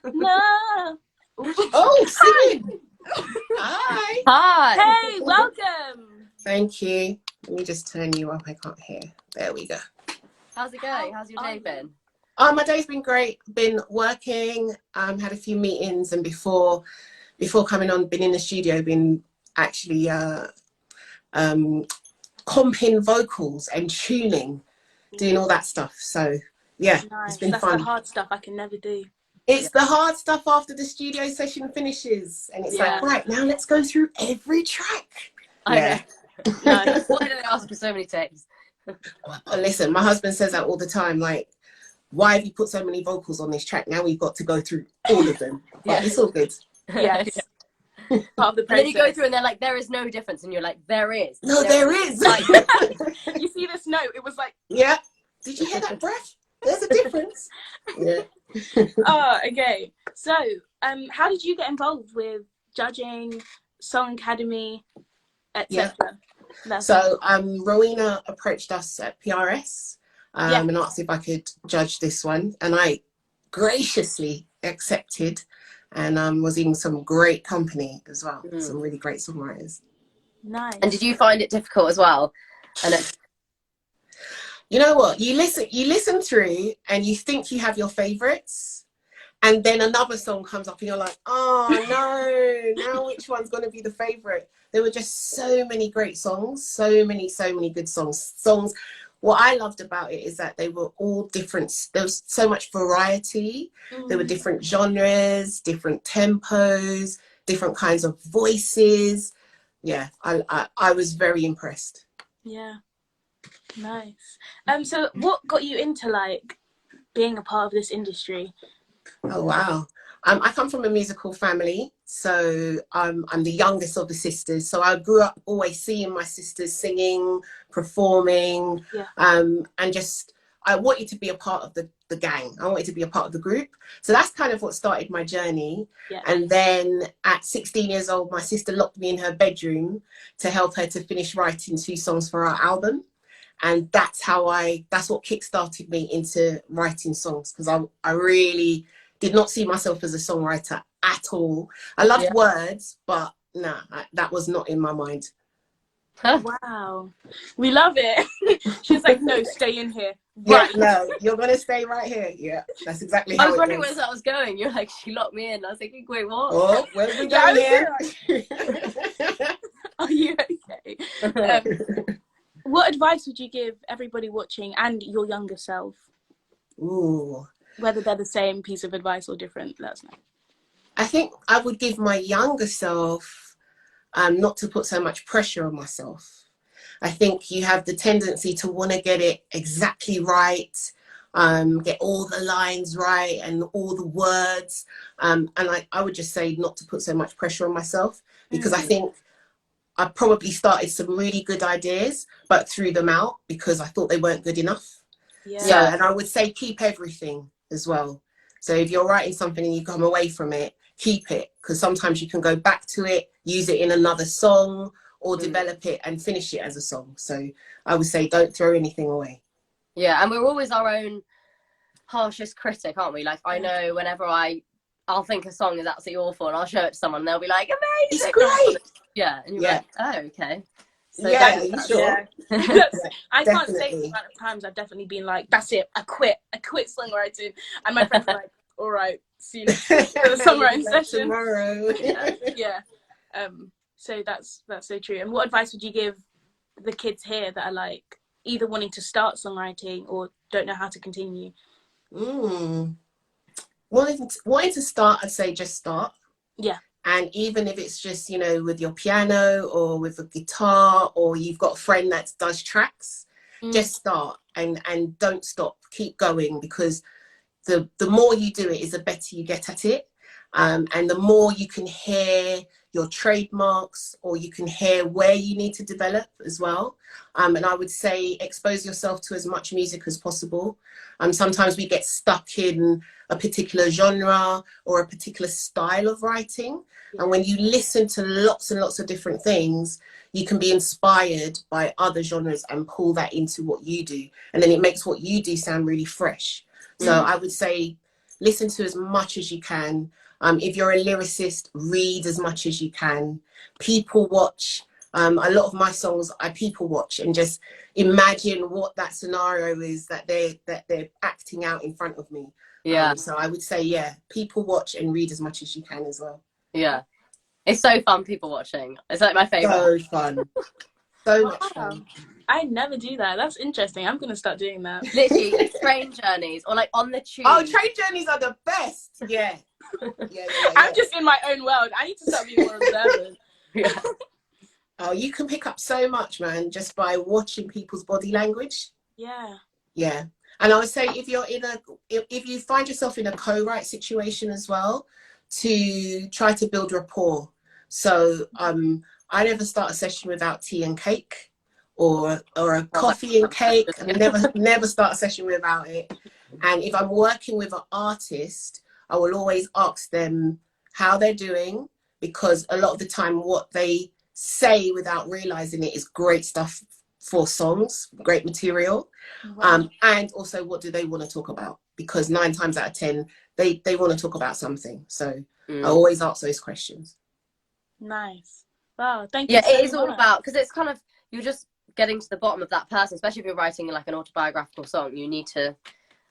No. Oh, singing. Hi. Hi. Hey, welcome. Thank you. Let me just turn you up. I can't hear. There we go. How's it going? How's your day been? My day's been great. Been working. Had a few meetings, and before coming on, been in the studio. Been actually comping vocals and tuning, doing all that stuff. So yeah, Nice. It's been That's fun. the hard stuff I can never do. It's the hard stuff after the studio session finishes, and it's like, right, now let's go through every track. I know. Nice. Why did I ask for so many takes? Listen, my husband says that all the time, like, why have you put so many vocals on this track? Now we've got to go through all of them. But it's all good. Yes. Part of the process. And then you go through and they're like, there is no difference. And you're like, there is. No, there is. Like, you see this note? It was like, yeah. Did you hear that breath? There's a difference. Yeah. Oh, okay. So, how did you get involved with judging, Song Academy, etc.? Yeah. So, Rowena approached us at PRS and asked if I could judge this one, and I graciously accepted, and was in some great company as well. Some really great songwriters. Nice. And did you find it difficult as well? You know what? You listen through, and you think you have your favorites, and then another song comes up, and you're like, oh no! Now which one's going to be the favorite? There were just so many great songs, so many good songs. What I loved about it is that they were all different. There was so much variety. There were different genres, different tempos, different kinds of voices. Yeah, I was very impressed. Yeah. Nice. So what got you into like being a part of this industry? Oh wow. I come from a musical family, so I'm the youngest of the sisters. So I grew up always seeing my sisters singing, performing, and just I wanted to be a part of the gang. I wanted to be a part of the group. So that's kind of what started my journey. Yeah. And then at 16 years old, my sister locked me in her bedroom to help her to finish writing 2 songs for our album. And that's what kickstarted me into writing songs, because I really did not see myself as a songwriter at all. I loved words, but nah, that was not in my mind. Huh. Wow. We love it. She's like, no, stay in here. Right. Yeah, no, you're going to stay right here. Yeah, that's exactly how I was wondering where that was going. You're like, she locked me in. I was thinking, wait, what? Oh, where are we going here? Are you okay? What advice would you give everybody watching and your younger self? Ooh. Whether they're the same piece of advice or different, let us know. I think I would give my younger self not to put so much pressure on myself. I think you have the tendency to want to get it exactly right, get all the lines right and all the words. And I would just say not to put so much pressure on myself, because I think I probably started some really good ideas, but threw them out because I thought they weren't good enough. Yeah. So, and I would say keep everything as well. So if you're writing something and you come away from it, keep it, because sometimes you can go back to it, use it in another song, or develop it and finish it as a song. So I would say don't throw anything away. Yeah, and we're always our own harshest critic, aren't we? Like, I know whenever I'll think a song is absolutely awful and I'll show it to someone and they'll be like, amazing! It's great! Yeah, and you're like, oh, okay. So yeah, you sure? Yeah. I can't say the amount of times I've definitely been like, that's it, I quit songwriting. And my friends are like, all right, see you next week for the songwriting session. Tomorrow. Yeah. So that's so true. And what advice would you give the kids here that are like either wanting to start songwriting or don't know how to continue? Wanting to start, I'd say just start. Yeah. And even if it's just, with your piano or with a guitar, or you've got a friend that does tracks, just start and don't stop. Keep going, because the more you do it is the better you get at it. And the more you can hear your trademarks, or you can hear where you need to develop as well. And I would say expose yourself to as much music as possible. Sometimes we get stuck in a particular genre or a particular style of writing. And when you listen to lots and lots of different things, you can be inspired by other genres and pull that into what you do. And then it makes what you do sound really fresh. So I would say listen to as much as you can. If you're a lyricist, read as much as you can. People watch. A lot of my songs I people watch and just imagine what that scenario is that they're acting out in front of me. Yeah. So I would say, yeah, people watch and read as much as you can as well. Yeah. It's so fun, people watching. It's like my favorite. So fun. So much Wow. fun. I never do that. That's interesting. I'm gonna start doing that. Literally, train journeys or like on the tube. Oh, train journeys are the best. Yeah. I'm just in my own world. I need to start being more observant. Yeah. Oh, you can pick up so much, man, just by watching people's body language. Yeah. Yeah. And I would say if you find yourself in a co-write situation as well, to try to build rapport. So I never start a session without tea and cake or a coffee and cake. And never start a session without it. And if I'm working with an artist, I will always ask them how they're doing, because a lot of the time what they say without realizing it is great stuff for songs, great material. Wow. And also, what do they want to talk about? Because 9 times out of 10, they want to talk about something. So I always ask those questions. Nice. Wow. Thank you. Yeah, so it is much. all about, because it's kind of, you're just getting to the bottom of that person, especially if you're writing like an autobiographical song. You need to,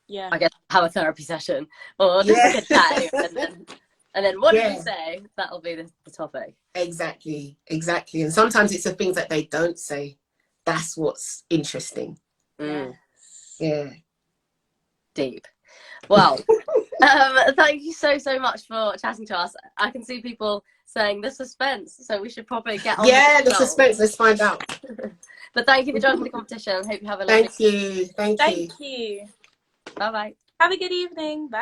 Yeah. I guess, have a therapy session or just like a chat, and then what did you say? That'll be the topic. Exactly. And sometimes it's the things that they don't say. That's what's interesting. Yeah. Deep. Well, thank you so much for chatting to us. I can see people saying the suspense, so we should probably get on. Yeah, the suspense. Let's find out. But thank you for joining the competition. I hope you have a lovely. Thank you. Thank you. Bye bye. Have a good evening. Bye.